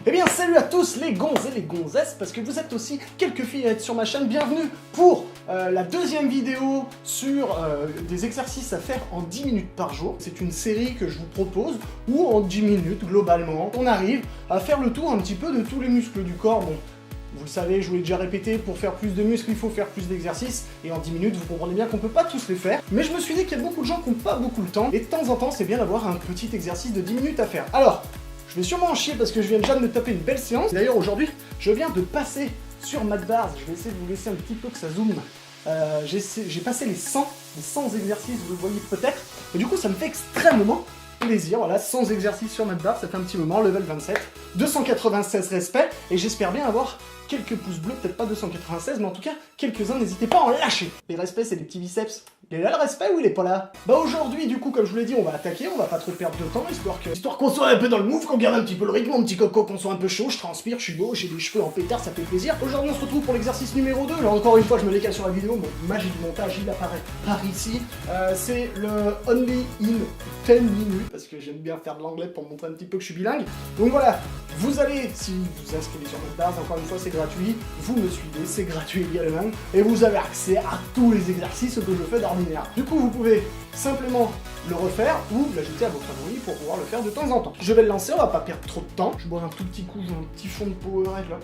Eh bien salut à tous les gonzes et les gonzesses, parce que vous êtes aussi quelques filles à être sur ma chaîne. Bienvenue pour la deuxième vidéo sur des exercices à faire en 10 minutes par jour. C'est une série que je vous propose où en 10 minutes, globalement, on arrive à faire le tour un petit peu de tous les muscles du corps. Bon, vous le savez, je vous l'ai déjà répété, pour faire plus de muscles, il faut faire plus d'exercices. Et en 10 minutes, vous comprenez bien qu'on peut pas tous les faire. Mais je me suis dit qu'il y a beaucoup de gens qui n'ont pas beaucoup le temps. Et de temps en temps, c'est bien d'avoir un petit exercice de 10 minutes à faire. Alors, je vais sûrement en chier parce que je viens déjà de me taper une belle séance. D'ailleurs, aujourd'hui, je viens de passer sur Mat Bars. Je vais essayer de vous laisser un petit peu que ça zoome. J'ai passé les 100 exercices, vous le voyez peut-être. Et du coup, ça me fait extrêmement plaisir. Voilà, 100 exercices sur Mat Bars, ça fait un petit moment, level 27. 296 respect, et j'espère bien avoir quelques pouces bleus, peut-être pas 296, mais en tout cas, quelques-uns, n'hésitez pas à en lâcher. Les respects, c'est des petits biceps. Il est là le respect ou il est pas là? Bah aujourd'hui, du coup, comme je vous l'ai dit, on va attaquer, on va pas trop perdre de temps, histoire qu'on soit un peu dans le move, qu'on garde un petit peu le rythme, mon petit coco, qu'on soit un peu chaud, je transpire, je suis beau, j'ai des cheveux en pétard, ça fait plaisir. Aujourd'hui, on se retrouve pour l'exercice numéro 2. Là, encore une fois, je me décale sur la vidéo, mon magie du montage, il apparaît par ici. C'est le Only in 10 minutes, parce que j'aime bien faire de l'anglais pour montrer un petit peu que je suis bilingue. Donc voilà, vous allez, si vous inscrivez sur Mat Bars, encore une fois, c'est gratuit, vous me suivez, c'est gratuit également, et vous avez accès à tous les exercices que je fais d'ordinaire. Du coup, vous pouvez simplement le refaire ou l'ajouter à vos favoris pour pouvoir le faire de temps en temps. Je vais le lancer, on va pas perdre trop de temps. Je bois un tout petit coup, j'ai un petit fond de Powerade là.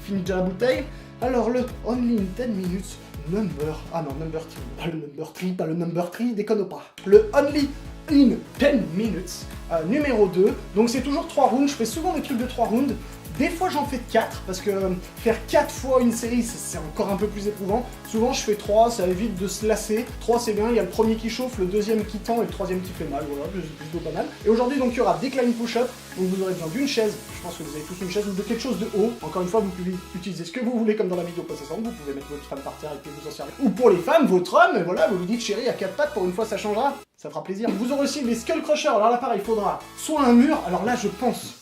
Fini déjà la bouteille. Alors le Only in 10 minutes number... Ah non, number 3, pas le number 3, pas le number 3, déconne pas. Le Only in 10 minutes numéro 2. Donc c'est toujours 3 rounds, je fais souvent des trucs de 3 rounds. Des fois j'en fais 4, parce que faire 4 fois une série, c'est encore un peu plus éprouvant. Souvent je fais 3, ça évite de se lasser. 3 c'est bien, il y a le premier qui chauffe, le deuxième qui tend et le troisième qui fait mal, voilà, plutôt pas mal. Et aujourd'hui donc il y aura décline push-up, donc vous aurez besoin d'une chaise, je pense que vous avez tous une chaise, ou de quelque chose de haut. Encore une fois, vous pouvez utiliser ce que vous voulez comme dans la vidéo précédente, vous pouvez mettre votre femme par terre et puis vous en servir. Ou pour les femmes, votre homme, et voilà, vous lui dites chérie à 4 pattes, pour une fois ça changera, ça fera plaisir. Vous aurez aussi les skull crushers, alors là pareil, il faudra soit un mur, alors là je pense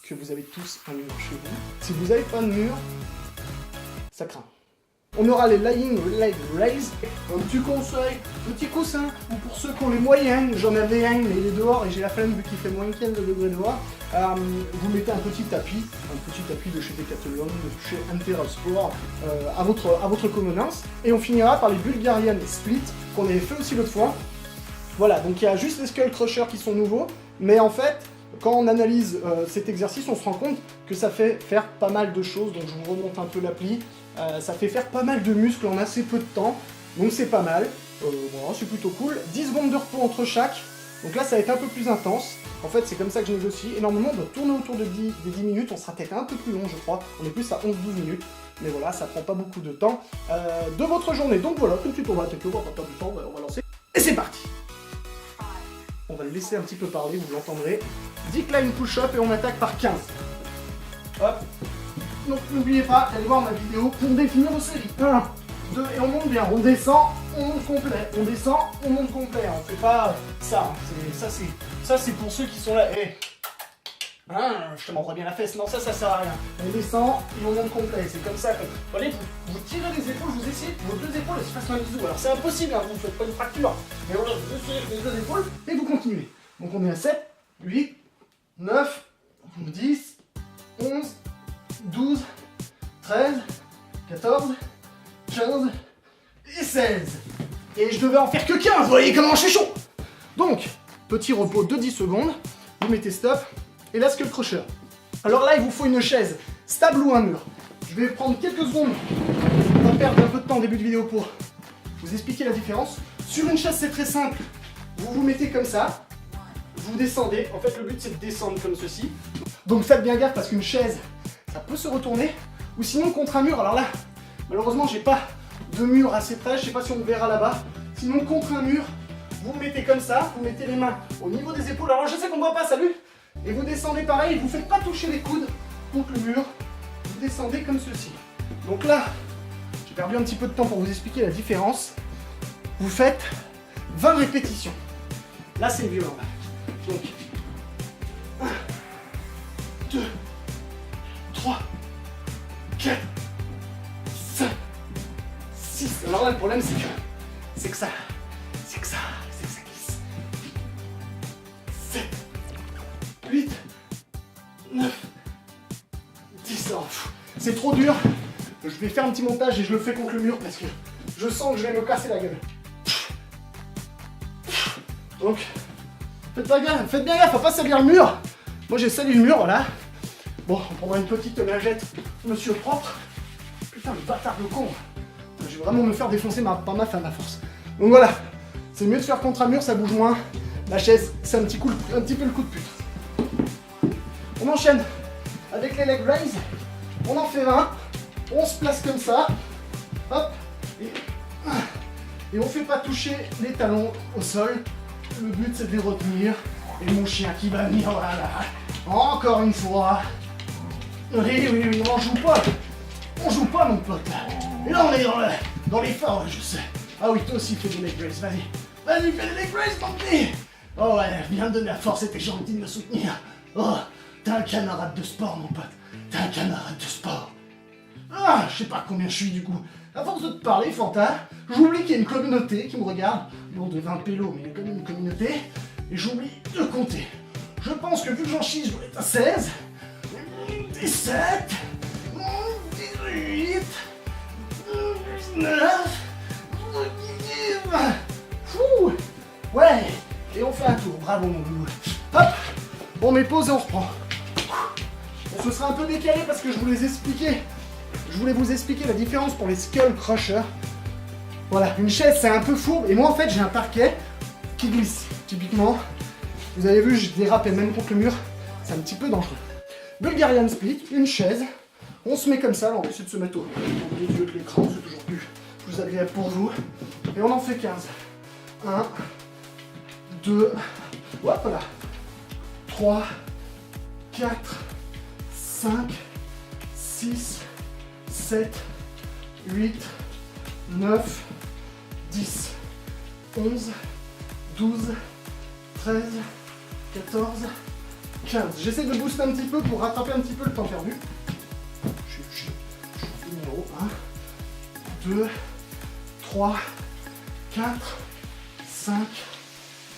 que vous avez tous un mur chez vous. Si vous n'avez pas de mur, ça craint. On aura les lying leg raise, un petit conseil, petit coussin, ou pour ceux qui ont les moyens, j'en avais un, mais il est dehors et j'ai la flemme vu qu'il fait moins 15 degrés dehors, vous mettez un petit tapis de chez Decathlon, de chez Interasport, à votre convenance, et on finira par les Bulgarian Split, qu'on avait fait aussi l'autre fois. Voilà, donc il y a juste les skull crushers qui sont nouveaux, mais en fait, quand on analyse cet exercice, on se rend compte que ça fait faire pas mal de choses, donc je vous remonte un peu l'appli, ça fait faire pas mal de muscles en assez peu de temps, donc c'est pas mal, voilà, c'est plutôt cool. 10 secondes de repos entre chaque, donc là ça va être un peu plus intense, en fait c'est comme ça que je négocie, et normalement on doit tourner autour des 10 minutes, on sera peut-être un peu plus long je crois, on est plus à 11-12 minutes, mais voilà, ça prend pas beaucoup de temps de votre journée, donc voilà, tout de suite on va attaquer, on va pas perdre du temps, on va lancer, et c'est parti. On va le laisser un petit peu parler, vous l'entendrez. Decline push-up et on attaque par 15. Hop. Donc n'oubliez pas d'aller voir ma vidéo pour définir vos séries. 1, 2, et on monte bien. On descend, on monte complet. On descend, on monte complet. On fait pas ça. Ça c'est pour ceux qui sont là. Hey. Hein, je te mordrai bien la fesse. Non, ça sert à rien. On descend et on monte complet. C'est comme ça. Vous voyez, vous tirez les épaules, vous essayez vos deux épaules elles se fassent un bisou. Alors c'est impossible, hein, vous ne faites pas une fracture. Mais voilà, vous essayez les deux épaules et vous continuez. Donc on est à 7, 8, 9, 10, 11, 12, 13, 14, 15 et 16. Et je devais en faire que 15, vous voyez comment je suis chaud. Donc, petit repos de 10 secondes, vous mettez stop, et là skull crusher. Alors là, il vous faut une chaise stable ou un mur. Je vais prendre quelques secondes, on va perdre un peu de temps au début de vidéo pour vous expliquer la différence. Sur une chaise, c'est très simple, vous vous mettez comme ça, vous descendez, en fait le but c'est de descendre comme ceci. Donc faites bien gaffe parce qu'une chaise, ça peut se retourner, ou sinon contre un mur, alors là, malheureusement j'ai pas de mur assez près, je sais pas si on verra là-bas, sinon contre un mur, vous mettez comme ça, vous mettez les mains au niveau des épaules, alors je sais qu'on voit pas, salut. Et vous descendez pareil, vous faites pas toucher les coudes contre le mur, vous descendez comme ceci. Donc là, j'ai perdu un petit peu de temps pour vous expliquer la différence, vous faites 20 répétitions. Là c'est violent. Donc, 1, 2, 3, 4, 5, 6. Alors là, le problème, c'est que ça glisse. 7, 8, 9, c'est trop dur. Je vais faire un petit montage et je le fais contre le mur parce que je sens que je vais me casser la gueule. Donc, faites bien gaffe à pas salir le mur. Moi j'ai sali le mur, voilà. Bon, on prendra une petite lingette, monsieur propre. Putain, le bâtard de con. Je vais vraiment me faire défoncer par ma femme à force. Donc voilà, c'est mieux de faire contre un mur, ça bouge moins. La chaise, c'est un petit peu le coup de pute. On enchaîne avec les leg raise. On en fait 20. On se place comme ça. Hop. Et on fait pas toucher les talons au sol. Le but c'est de les retenir. Et mon chien qui va venir, voilà. Encore une fois. Oui, on joue pas. On joue pas, mon pote. Et là, on est dans l'effort, je sais. Ah oui, toi aussi, fais des leg raise, vas-y. Vas-y, fais des leg raise, mon petit. Oh ouais, viens me donner la force et t'es gentil de me soutenir. Oh, t'es un camarade de sport, mon pote. T'es un camarade de sport. Ah, je sais pas combien je suis, du coup. À force de te parler, Fanta, j'oublie qu'il y a une communauté qui me regarde. Bon, de 20 pélos, mais il y a quand même une communauté. Et j'oublie de compter. Je pense que vu que j'en chie, je dois être à 16. 17. 18. 19. Fou. Ouais. Et on fait un tour. Bravo, mon boulot. Hop. On met pause et on reprend. On se sera un peu décalé parce que je voulais vous expliquer la différence pour les skull crushers. Voilà, une chaise c'est un peu fourbe et moi en fait j'ai un parquet qui glisse. Typiquement, vous avez vu, je dérapais même contre le mur, c'est un petit peu dangereux. Bulgarian split, une chaise, on se met comme ça, là on va essayer de se mettre au milieu de l'écran, c'est toujours plus agréable pour vous. Et on en fait 15. 1, 2, voilà. 3, 4, 5, 6, 7, 8, 9, 10, 11, 12, 13, 14, 15. J'essaie de booster un petit peu pour rattraper un petit peu le temps perdu. Je suis numéro 1, 2, 3, 4, 5,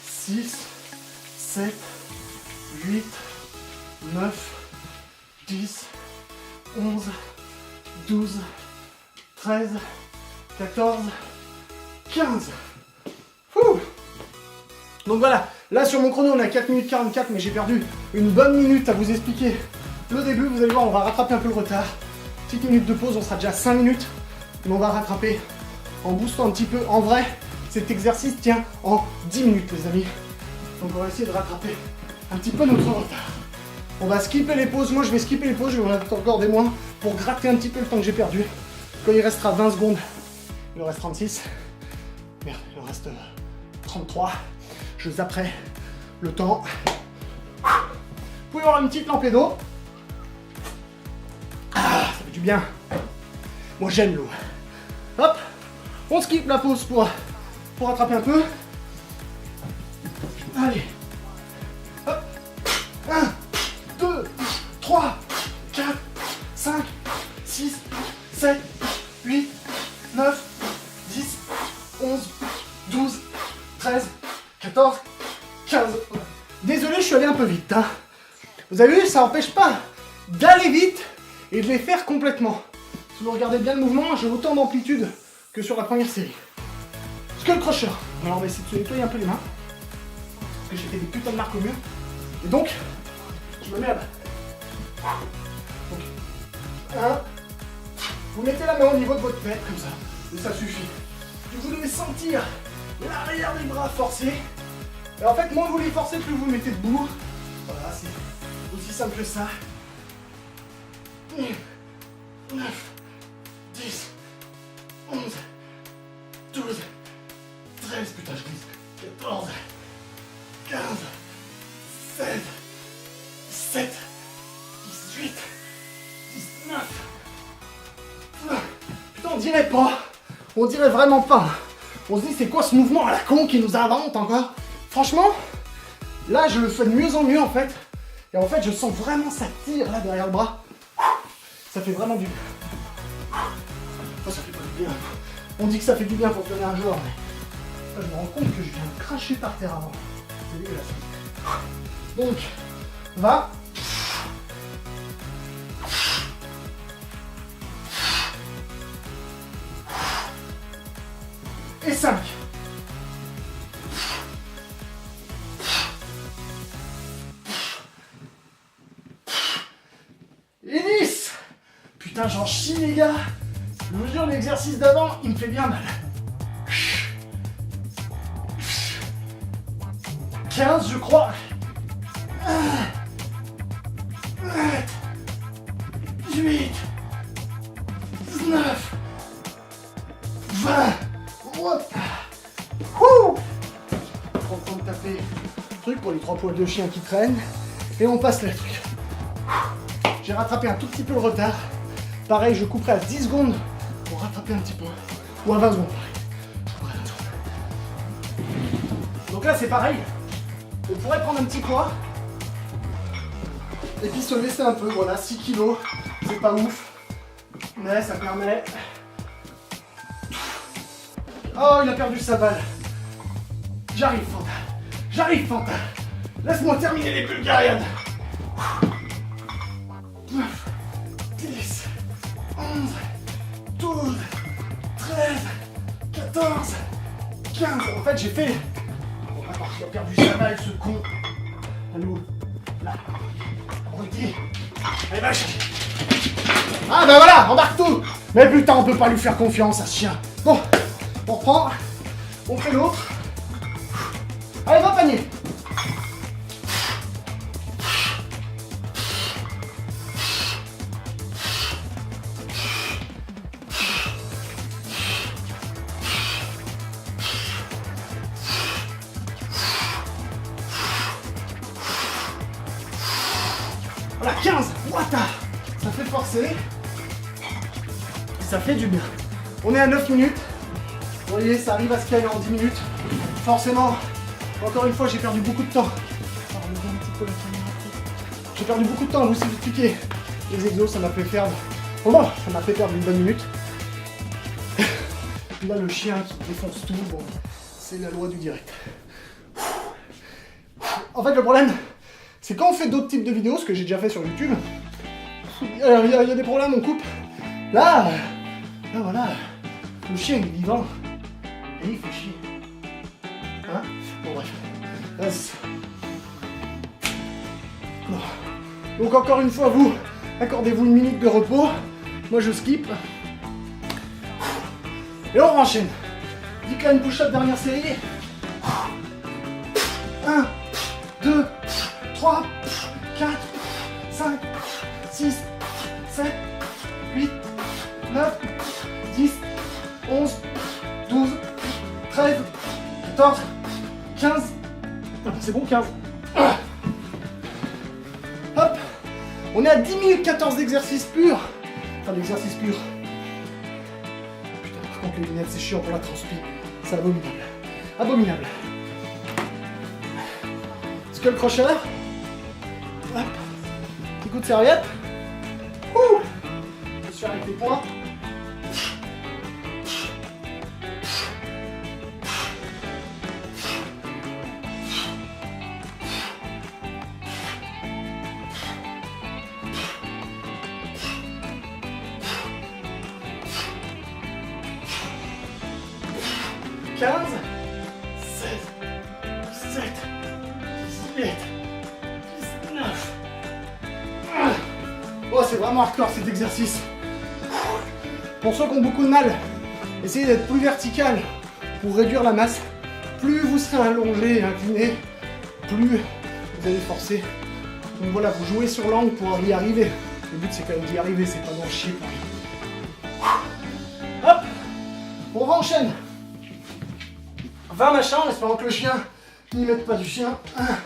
6, 7, 8, 9, 10, 11, 12, 13, 14, 15. Ouh. Donc voilà, là sur mon chrono on a 4 minutes 44 mais j'ai perdu une bonne minute à vous expliquer le début. Vous allez voir, on va rattraper un peu le retard. Petite minute de pause, on sera déjà à 5 minutes. Mais on va rattraper en boostant un petit peu. En vrai, cet exercice tient en 10 minutes les amis. Donc on va essayer de rattraper un petit peu notre retard. On va skipper les pauses, moi je vais skipper les pauses, je vais en attendre encore des moins pour gratter un petit peu le temps que j'ai perdu. Quand il restera 20 secondes, il en reste 36. Merde, il en reste 33. Je zapperai le temps. Vous pouvez avoir une petite lampe d'eau. Ah, ça fait du bien. Moi j'aime l'eau. Hop, on skip la pause pour rattraper un peu. Allez. Hop. 1, 2, 3, 4, 5, 6, 7, 8, 9, 10, 11, 12, 13, 14, 15. Désolé, je suis allé un peu vite. Hein. Vous avez vu, ça n'empêche pas d'aller vite et de les faire complètement. Si vous regardez bien le mouvement, j'ai autant d'amplitude que sur la première série. Skull Crusher. Alors on va essayer de se nettoyer un peu les mains. Parce que j'ai fait des putains de marques au mur. Et donc, je me mets à bas. Donc, 1. Vous mettez la main au niveau de votre tête, comme ça. Et ça suffit. Et vous devez sentir l'arrière des bras forcés. Et en fait, moins vous les forcez, plus vous mettez debout. Voilà, c'est aussi simple que ça. 9, 10, 11, 12, 13, putain je glisse, 14, 15, 16, 17, 18, 19. Putain, on dirait pas. On dirait vraiment pas. On se dit, c'est quoi ce mouvement à la con qui nous invente encore? Franchement, là, je le fais de mieux en mieux en fait. Et en fait, je sens vraiment ça tire là derrière le bras. Ça fait vraiment du bien. Oh, ça fait pas du bien. On dit que ça fait du bien pour devenir un joueur, mais là, je me rends compte que je viens de cracher par terre avant. C'est dégueulasse. Donc, va. Et 5. Et 10. Putain, j'en chie, les gars. Je vous jure, l'exercice d'avant, il me fait bien mal. 15, je crois. 18, 19, 20. Hop. Wouh. Prends le temps de taper le truc pour les 3 poils de chien qui traînent. Et on passe le truc. J'ai rattrapé un tout petit peu le retard. Pareil, je couperai à 10 secondes pour rattraper un petit peu. Ou à 20 secondes, pareil. Je couperai à 20 secondes. Donc là, c'est pareil. On pourrait prendre un petit poids. Et puis se laisser un peu. Voilà, 6 kilos. C'est pas ouf. Mais ça permet... Oh, il a perdu sa balle. J'arrive, Fanta. J'arrive, Fanta. Laisse-moi terminer les Bulgariades. 9, 10, 11, 12, 13, 14, 15. En fait, j'ai fait... Oh, attends, il a perdu sa balle, ce con. Allô. Là. Redis. Allez, va chercher. Ah, ben voilà, embarque tout. Mais putain, on peut pas lui faire confiance à ce chien. Bon, on reprend. On fait l'autre. Allez, va panier. Voilà, 15. Wata. Ça fait forcer. Ça fait du bien. On est à 9 minutes. Vous voyez, ça arrive à se caler en 10 minutes. Forcément, encore une fois, j'ai perdu beaucoup de temps. J'ai perdu beaucoup de temps à vous expliquer les exos, ça m'a fait perdre. Oh bon, ça m'a fait perdre une bonne minute. Là, le chien qui défonce tout, bon, c'est la loi du direct. En fait, le problème, c'est quand on fait d'autres types de vidéos, ce que j'ai déjà fait sur YouTube, il y a des problèmes, on coupe. Là, voilà, le chien il est vivant et il fait chier. Hein? Bon, bref. Bon. Donc, encore une fois, vous, accordez-vous une minute de repos. Moi, je skip. Et on enchaîne. Decline push-up, dernière série. 1, 2, 3, 4, 5, 6, 7, 8, 9, 10, 11, 12, 13, 14, 15. C'est bon, 15. Hop. On est à 10 minutes 14 d'exercice pur. Enfin, d'exercice pur. Putain, par contre, les lunettes, c'est chiant pour la transpi. C'est abominable. Abominable. Skull crusher. Hop. Petit coup de serviette. Ouh. Je suis avec les poings. Quinze, 16, 17, 18, 19. Oh, c'est vraiment hardcore cet exercice. Pour ceux qui ont beaucoup de mal, essayez d'être plus vertical pour réduire la masse. Plus vous serez allongé et incliné, plus vous allez forcer. Donc voilà, vous jouez sur l'angle pour y arriver. Le but c'est quand même d'y arriver, c'est pas d'en chier pour rien. Hop, on enchaîne. 20 machins en espérant que le chien n'y mette pas du chien. 1,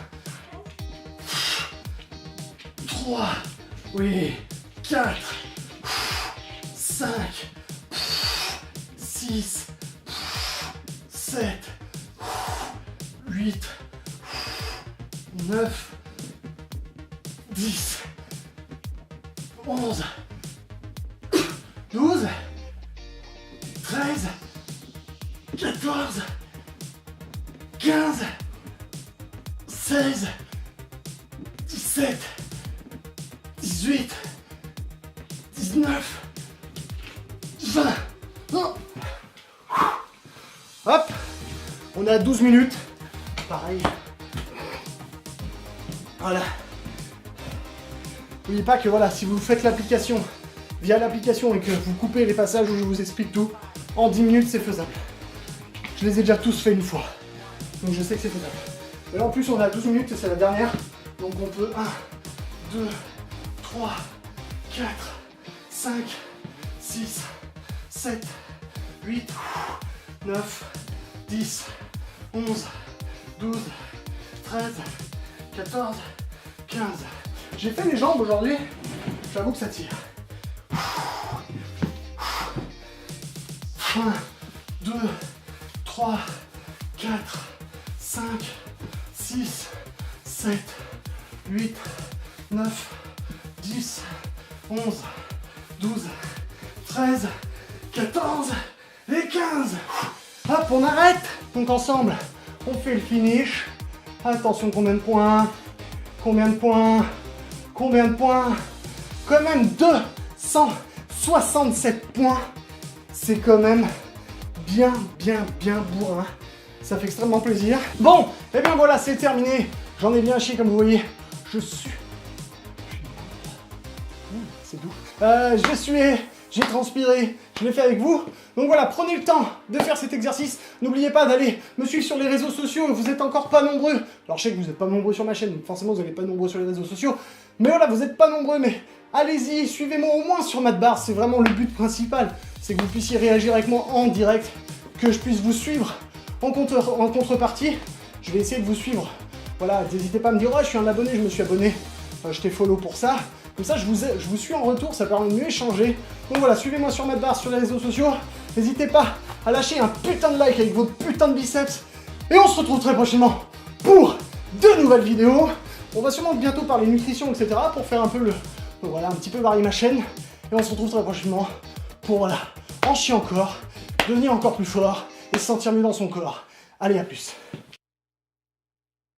3, oui, 4, 5, 6, 7, 8, 9, 10, 11, 12, 13, 14, 15, 16, 17, 18, 19, 20. Hop. est à 12 minutes. Pareil. Voilà. N'oubliez pas que voilà, si vous faites l'application via l'application et que vous coupez les passages où je vous explique tout, en 10 minutes c'est faisable. Je les ai déjà tous fait une fois. Donc je sais que c'est faisable. Et là en plus on est à 12 minutes et c'est la dernière. Donc on peut 1, 2, 3, 4, 5, 6, 7, 8, 9, 10, 11, 12, 13, 14, 15. J'ai fait les jambes aujourd'hui, j'avoue que ça tire. 1, 2, 3, 4, 5, 6, 7, 8, 9, 10, 11, 12, 13, 14 et 15. Hop, on arrête. Donc ensemble, on fait le finish. Attention, combien de points? Combien de points? Combien de points? Quand même 267 points. C'est quand même bien bourrin. Ça fait extrêmement plaisir. Bon, et bien voilà, c'est terminé. J'en ai bien chié comme vous voyez. C'est doux. J'ai sué, j'ai transpiré, je l'ai fait avec vous. Donc voilà, prenez le temps de faire cet exercice. N'oubliez pas d'aller me suivre sur les réseaux sociaux. Vous n'êtes encore pas nombreux. Alors je sais que vous n'êtes pas nombreux sur ma chaîne, donc forcément vous n'êtes pas nombreux sur les réseaux sociaux. Mais voilà, vous n'êtes pas nombreux, mais allez-y, suivez-moi au moins sur Mattbar. C'est vraiment le but principal. C'est que vous puissiez réagir avec moi en direct, que je puisse vous suivre en contrepartie. Je vais essayer de vous suivre. Voilà, n'hésitez pas à me dire, oh, je suis un abonné, je me suis abonné. Je t'ai follow pour ça. Comme ça, je vous suis en retour, ça permet de mieux échanger. Donc voilà, suivez-moi sur Mattbar, sur les réseaux sociaux. N'hésitez pas à lâcher un putain de like avec votre putain de biceps. Et on se retrouve très prochainement pour de nouvelles vidéos. On va sûrement bientôt parler nutrition, etc. pour faire un peu voilà, un petit peu varier ma chaîne. Et on se retrouve très prochainement pour, voilà, en chier encore, devenir encore plus fort et se sentir mieux dans son corps. Allez, à plus.